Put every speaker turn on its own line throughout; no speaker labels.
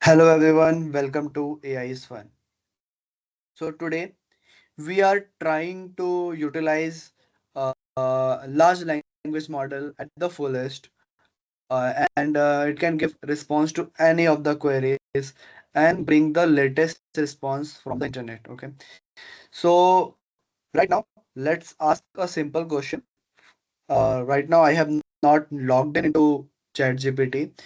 Hello everyone, welcome to AI is Fun. So today we are trying to utilize large language model at the fullest, and it can give response to any of the queries and bring the latest response from the internet. Okay, so right now let's ask a simple question. Right now I have not logged in into ChatGPT,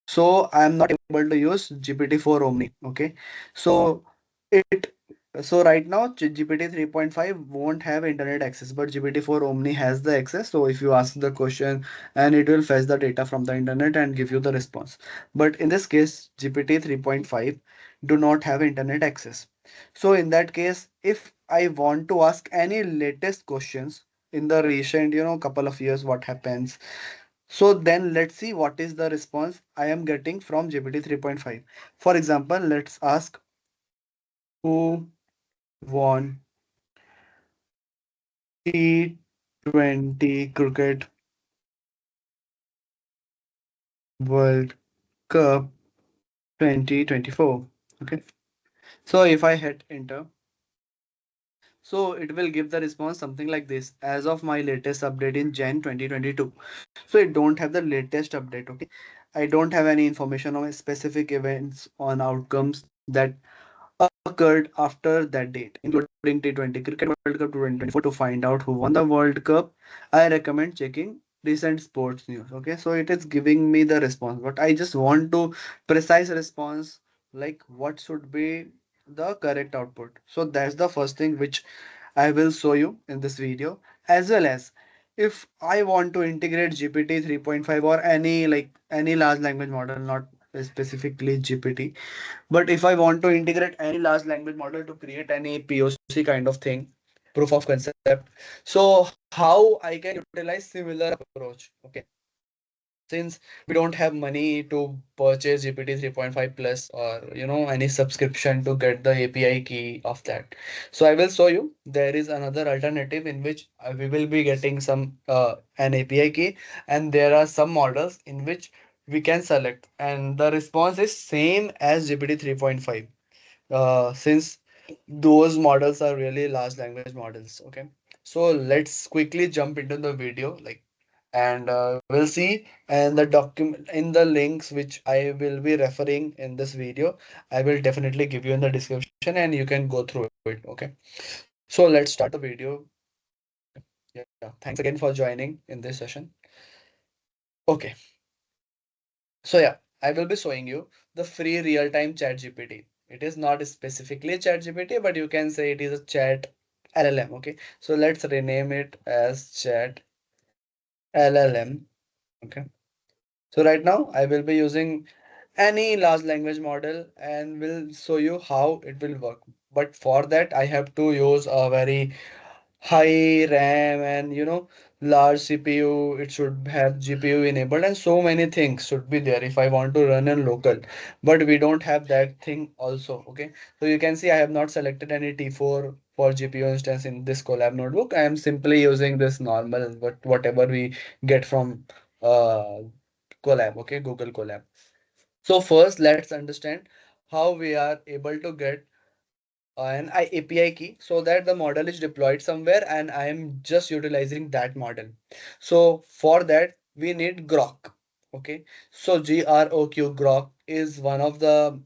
so I am not able to use GPT-4 Omni. Okay, so it so right now GPT 3.5 won't have internet access, but GPT-4 Omni has the access. So if you ask the question, and it will fetch the data from the internet and give you the response. But in this case, GPT 3.5 do not have internet access. So in that case, if I want to ask any latest questions in the recent, couple of years, what happens, so then let's see what is the response I am getting from GPT 3.5. For example, let's ask who won T20 Cricket World Cup 2024. Okay. So if I hit enter, so it will give the response something like this. As of my latest update in Jan 2022. So it don't have the latest update. Okay. I don't have any information on specific events on outcomes that occurred after that date, including T20 Cricket World Cup 2024. To find out who won the World Cup, I recommend checking recent sports news. Okay, so it is giving me the response, but I just want to precise response, like what should be the correct output. So that's the first thing which I will show you in this video, as well as if I want to integrate GPT 3.5 or any large language model, not specifically GPT, but if I want to integrate any large language model to create any POC kind of thing, proof of concept, so how I can utilize similar approach? Okay, since we don't have money to purchase GPT 3.5 plus, or any subscription to get the API key of that. So I will show you there is another alternative in which we will be getting some an API key, and there are some models in which we can select, and the response is same as GPT 3.5, since those models are really large language models. Okay, so let's quickly jump into the video, and we'll see, and the document in the links which I will be referring in this video, I will definitely give you in the description, and you can go through it. Okay, so let's start the video. Yeah, thanks again for joining in this session. Okay, so yeah, I will be showing you the free real-time chat GPT. It is not specifically chat GPT, but you can say it is a chat LLM. Okay, so let's rename it as chat LLM. Okay, so right now I will be using any large language model and will show you how it will work. But for that, I have to use a very high RAM and large CPU. It should have GPU enabled, and so many things should be there if I want to run in local. But we don't have that thing also. Okay, so you can see I have not selected any T4 for GPU instance in this Colab notebook. I am simply using this normal, but whatever we get from uh Colab. Okay, Google Colab. So first, let's understand how we are able to get an API key so that the model is deployed somewhere and I am just utilizing that model. So for that, we need Groq. Okay, so Groq is one of the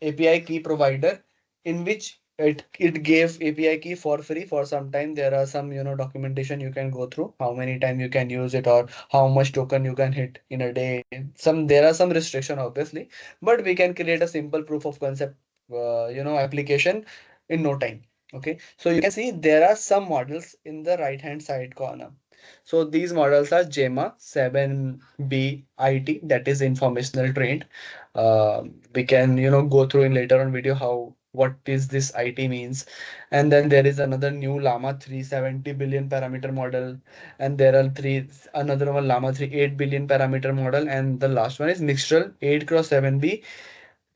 API key provider in which it gave API key for free for some time. There are some documentation you can go through, how many time you can use it or how much token you can hit in a day. There are some restriction obviously, but we can create a simple proof of concept application in no time. Okay, so you can see there are some models in the right hand side corner. So these models are JEMA 7B IT, that is informational trained. We can go through in later on video how what is this IT means. And then there is another new Llama 370 billion parameter model, and there are another one Llama 3 8 billion parameter model, and the last one is Mixtral 8 cross 7B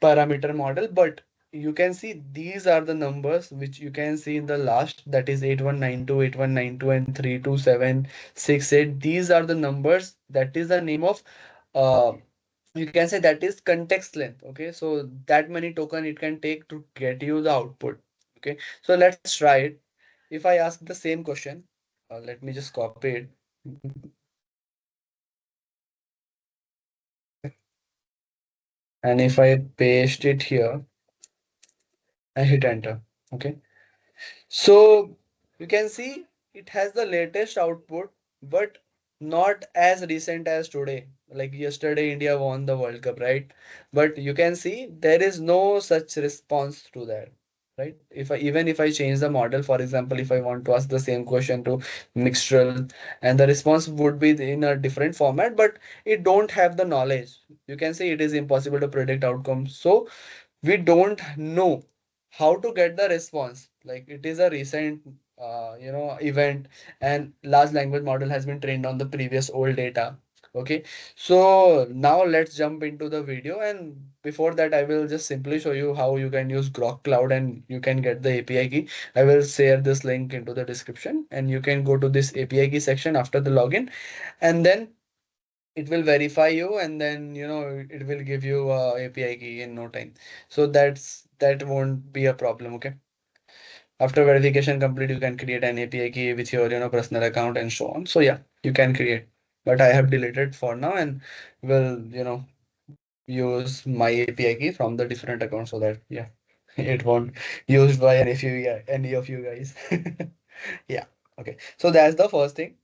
parameter model. But you can see these are the numbers which you can see in the last, that is 8192, 8192, and 32768. These are the numbers, that is the name of uh, you can say that is context length. Okay, so that many token it can take to get you the output. Okay, so let's try it. If I ask the same question, let me just copy it. And if I paste it here and hit enter, okay, so you can see it has the latest output, but not as recent as today. Like yesterday, India won the World Cup, right? But you can see there is no such response to that, right? If I even if I change the model, for example, if I want to ask the same question to Mixtral, and the response would be in a different format, but it don't have the knowledge. You can say it is impossible to predict outcomes. So we don't know how to get the response. Like it is a recent event, and large language model has been trained on the previous old data. Okay, so now let's jump into the video, and before that I will just simply show you how you can use Groq Cloud and you can get the API key. I will share this link into the description, and you can go to this API key section after the login, and then it will verify you, and then it will give you a API key in no time. So that won't be a problem. Okay, after verification complete, you can create an API key with your personal account and so on. So yeah, you can create, but I have deleted for now, and will use my API key from the different account, so that yeah, it won't used by any of you guys. Yeah. Okay. So that's the first thing.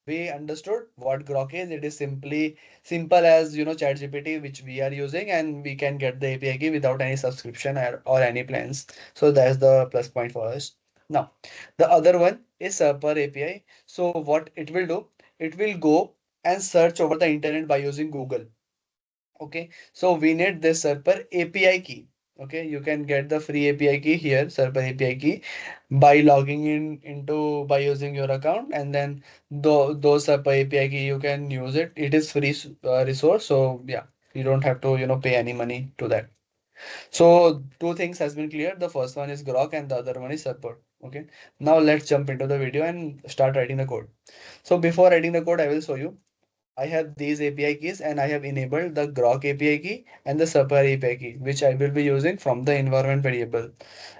We understood what Grok is. It is simply simple as ChatGPT, which we are using, and we can get the API key without any subscription or any plans. So that's the plus point for us. Now, the other one is Serper API. So what it will do, it will go and search over the internet by using Google. Okay, so we need this Serper API key. Okay, you can get the free API key here, Serper API key, by logging in into by using your account, and then those Serper API key you can use it. It is free resource, so yeah, you don't have to pay any money to that. So two things has been clear. The first one is Grok and the other one is Serper. Okay, now let's jump into the video and start writing the code. So before writing the code, I will show you. I have these API keys and I have enabled the Groq API key and the Super API key, which I will be using from the environment variable.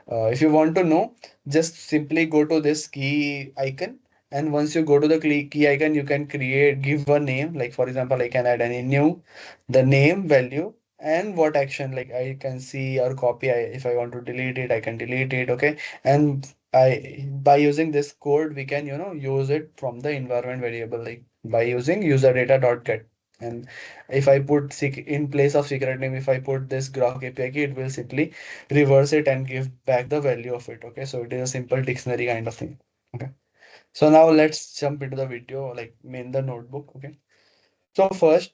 If you want to know, just simply go to this key icon. And once you go to the key icon, you can give a name. Like for example, I can add any new, the name, value, and what action. Like I can see or copy. If I want to delete it, I can delete it. Okay. And by using this code, we can, use it from the environment variable, like by using user data dot get. And if I put in place of secret name, if I put this Grok API key, it will simply reverse it and give back the value of it. Okay, so it is a simple dictionary kind of thing. Okay, so now let's jump into the video, like main the notebook. Okay, so first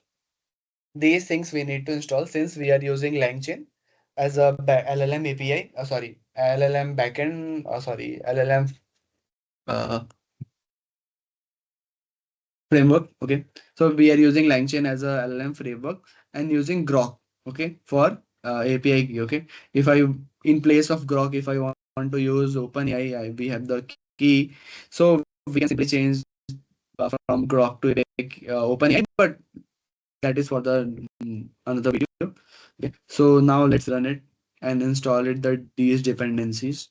these things we need to install since we are using LangChain as a LLM API. Sorry, LLM backend. Sorry, LLM uh, framework. Okay, so we are using LangChain as a LLM framework and using Grok. Okay, for API key. Okay, if I in place of Grok, if I want to use OpenAI, we have the key. So we can simply change from Grok to API, OpenAI, but that is for the another video. Okay, so now let's run it and install it these dependencies.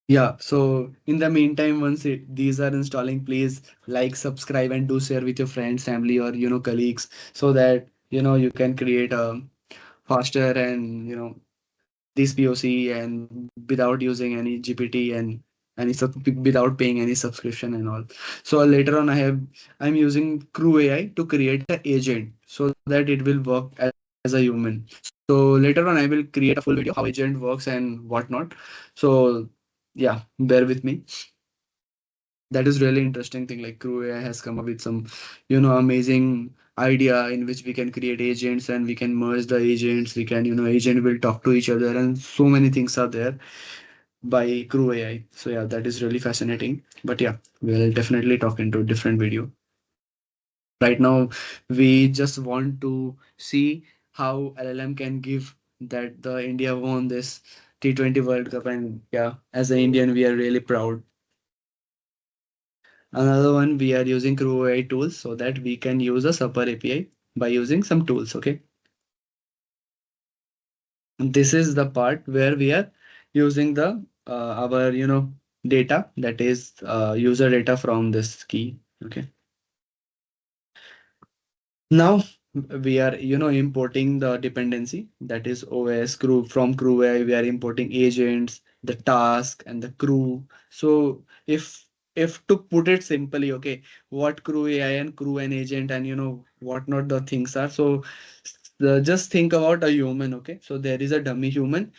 Yeah, so in the meantime, these are installing, please like, subscribe, and do share with your friends, family, or colleagues, so that you can create a faster and this POC and without using any GPT and without paying any subscription and all. So later on, I'm using Crew AI to create an agent so that it will work as a human. So later on, I will create a full video how agent works and whatnot. So yeah, bear with me. That is really interesting thing. Like Crew AI has come up with some amazing idea in which we can create agents and we can merge the agents. We can agent will talk to each other, and so many things are there by Crew AI. So yeah, that is really fascinating. But yeah, we'll definitely talk into a different video. Right now, we just want to see how LLM can give that the India won this T20 World Cup, and yeah, as an Indian, we are really proud. Another one, we are using Crew AI tools so that we can use a Super API by using some tools. Okay, this is the part where we are using the our data, that is user data from this key. Okay, now we are importing the dependency, that is OS crew. From crew AI we are importing agents, the task and the crew. So if to put it simply, okay, what crew AI and crew and agent and what not the things are. So just think about a human. Okay, so there is a dummy human,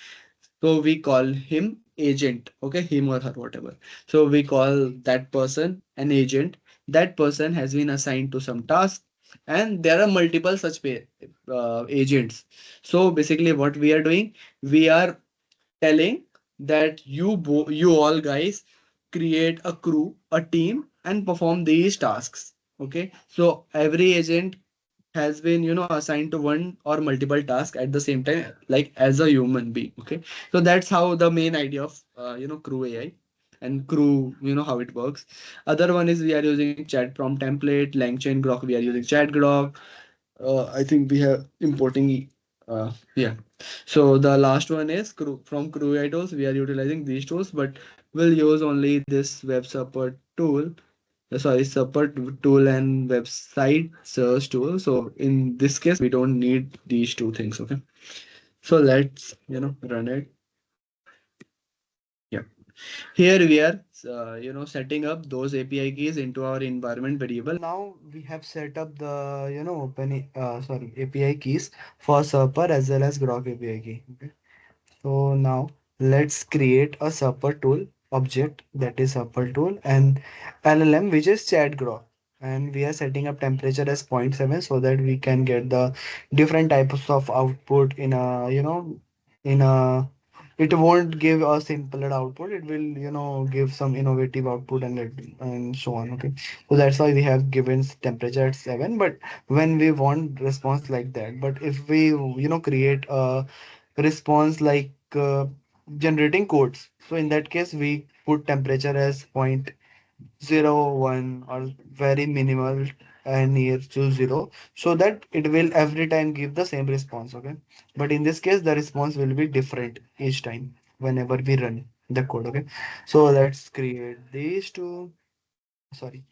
so we call him agent, okay, him or her, whatever. So we call that person an agent. That person has been assigned to some task, and there are multiple such agents. So basically, what we are doing, we are telling that you all guys create a crew, a team, and perform these tasks. Okay, so every agent has been assigned to one or multiple tasks at the same time, like as a human being. Okay, so that's how the main idea of crew AI and crew, how it works. Other one is we are using chat prompt template, langchain grok, we are using chat grok. I think we have importing yeah. So the last one is crew. From crew AI tools we are utilizing these tools, but we'll use only this web support tool, sorry, support tool and website search tool. So in this case we don't need these two things. Okay, so let's run it. Yeah, here we are setting up those API keys into our environment variable. Now we have set up the API keys for Serper as well as Grok API key. Okay, so now let's create a Supper tool object, that is Supper tool, and LLM which is chat grok. And we are setting up temperature as 0.7 so that we can get the different types of output in a in a it won't give a simpler output, it will give some innovative output, and so on. Okay, so that's why we have given temperature at 7. But when we want response like that, but if we create a response like generating codes, so in that case we put temperature as 0.01 or very minimal and near to 0, so that it will every time give the same response. Okay, but in this case the response will be different each time whenever we run the code. Okay, so let's create these two. Sorry,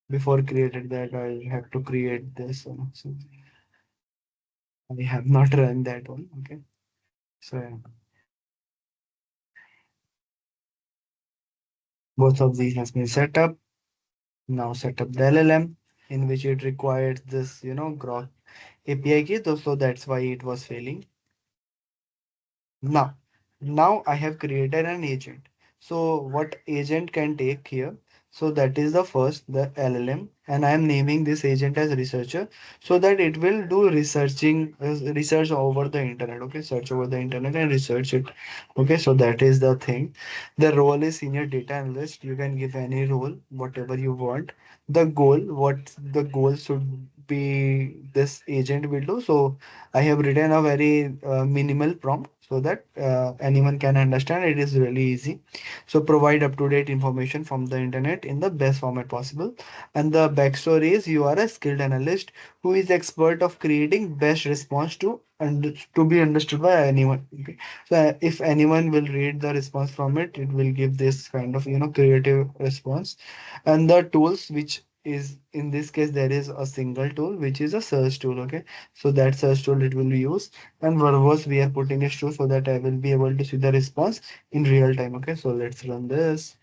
before created that I have to create this one. So I have not run that one. Okay, so yeah, both of these has been set up. Now set up the LLM in which it required this, Grok API key, so that's why it was failing. Now, now I have created an agent. So what agent can take here? So that is the first, the LLM, and I am naming this agent as researcher so that it will do research over the internet. Okay, search over the internet and research it. Okay, so that is the thing. The role is senior data analyst. You can give any role, whatever you want. The goal, what the goal should be, this agent will do. So I have written a very minimal prompt so that anyone can understand. It is really easy. So provide up-to-date information from the internet in the best format possible. And the backstory is you are a skilled analyst who is expert of creating best response to be understood by anyone. Okay. So if anyone will read the response from it, it will give this kind of creative response. And the tools, which is in this case there is a single tool which is a search tool. Okay, so that search tool it will be used, and verbose we are putting it true so that I will be able to see the response in real time. Okay, so let's run this.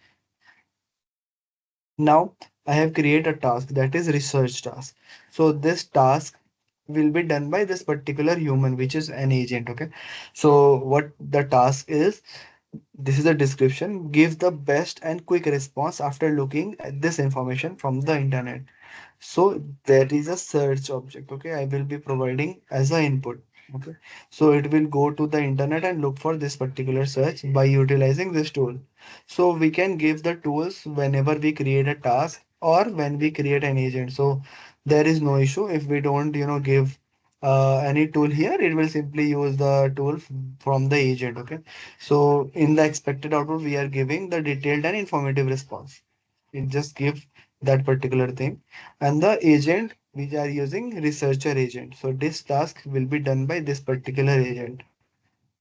Now I have created a task, that is research task. So this task will be done by this particular human which is an agent. Okay, so what the task is, this is a description: give the best and quick response after looking at this information from the internet. So there is a search object. Okay, I will be providing as an input. Okay, so it will go to the internet and look for this particular search by utilizing this tool. So we can give the tools whenever we create a task or when we create an agent. So there is no issue if we don't give any tool here, it will simply use the tool from the agent. Okay. So in the expected output, we are giving the detailed and informative response. It just gives that particular thing. And the agent which are using researcher agent. So this task will be done by this particular agent.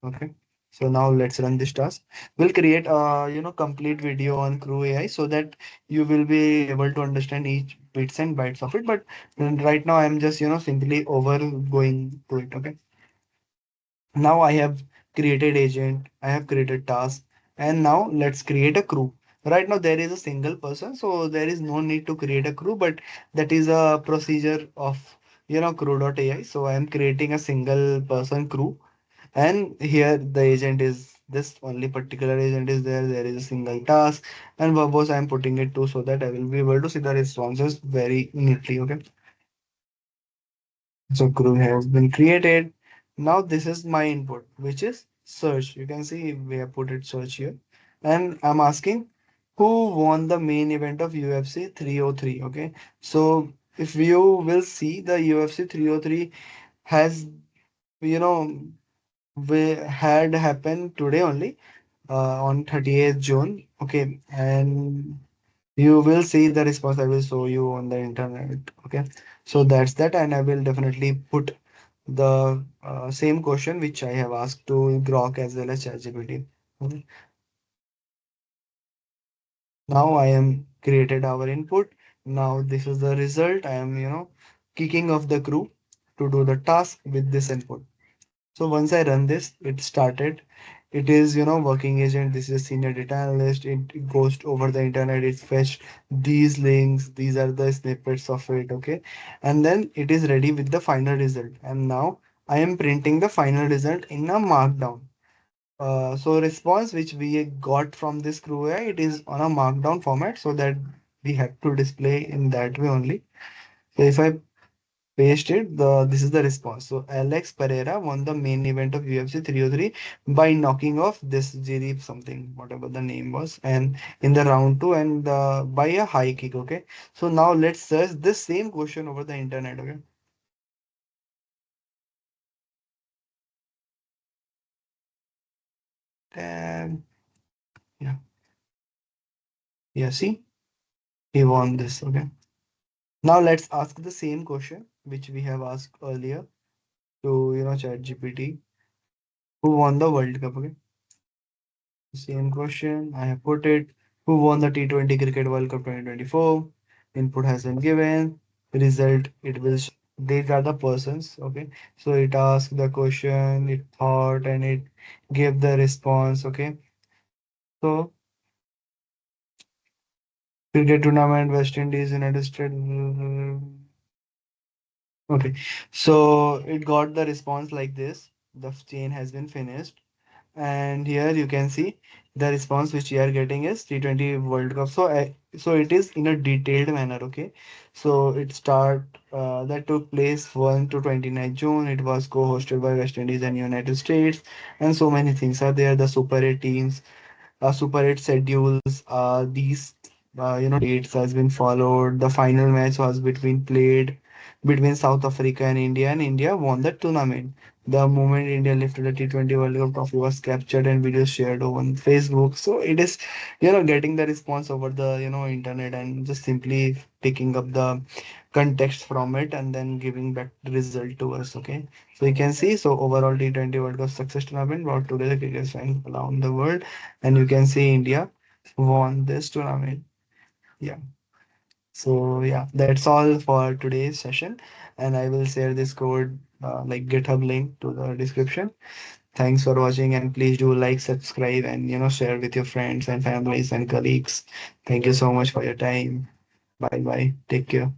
Okay. So now let's run this task. We'll create complete video on Crew AI so that you will be able to understand each bits and bytes of it. But right now I'm just simply over going to it. Okay. Now I have created agent, I have created task, and now let's create a crew. Right now there is a single person, so there is no need to create a crew, but that is a procedure of crew.ai. So I am creating a single person crew, and here the agent is this only particular agent is there. There is a single task, and purpose I am putting it to so that I will be able to see the responses very neatly. Okay. So crew has been created. Now this is my input, which is search. You can see we have put it search here. And I'm asking who won the main event of UFC 303. Okay. So if you will see the UFC 303 has, you know, we had happened today only on 30th June. Okay. And you will see the response I will show you on the internet. Okay. So that's that. And I will definitely put the same question which I have asked to Grok as well as ChatGPT. Okay. Now I am created our input. Now this is the result. I am, kicking off the crew to do the task with this input. So once I run this, it started. It is, working agent. This is senior data analyst. It goes over the internet. It fetch these links. These are the snippets of it. Okay. And then it is ready with the final result. And now I am printing the final result in a markdown. So response which we got from this crew AI, it is on a markdown format so that we have to display in that way only. So if I paste it, this is the response. So Alex Pereira won the main event of UFC 303 by knocking off this Jiri something, whatever the name was, and in the round two and by a high kick. Okay. So now let's search this same question over the internet. Okay. And yeah, yeah. See, he won this. Okay. Now let's ask the same question which we have asked earlier to ChatGPT. Who won the World Cup? Okay. Same question. I have put it. Who won the T20 Cricket World Cup 2024? Input has been given. Result it will. These are the persons. Okay. So it asked the question, it thought, and it gave the response. Okay. So cricket tournament, West Indies, United States. Okay. So it got the response like this. The chain has been finished. And here you can see the response which we are getting is T20 World Cup. So it is in a detailed manner. Okay. So it start that took place 1 to 29 June. It was co-hosted by West Indies and United States, and so many things are there. The Super 8 teams, Super 8 schedules, these dates has been followed. The final match was between South Africa and India, and India won the tournament. The moment India lifted the T20 World Cup trophy was captured and videos shared on Facebook. So it is, getting the response over the internet and just simply picking up the context from it and then giving back the result to us. Okay, so you can see, so overall T20 World Cup success tournament brought together cricket fans around the world, and you can see India won this tournament. Yeah. So yeah, that's all for today's session, and I will share this code like GitHub link to the description. Thanks for watching, and please do like, subscribe, and share with your friends and families and colleagues. Thank you so much for your time. Bye bye. Take care.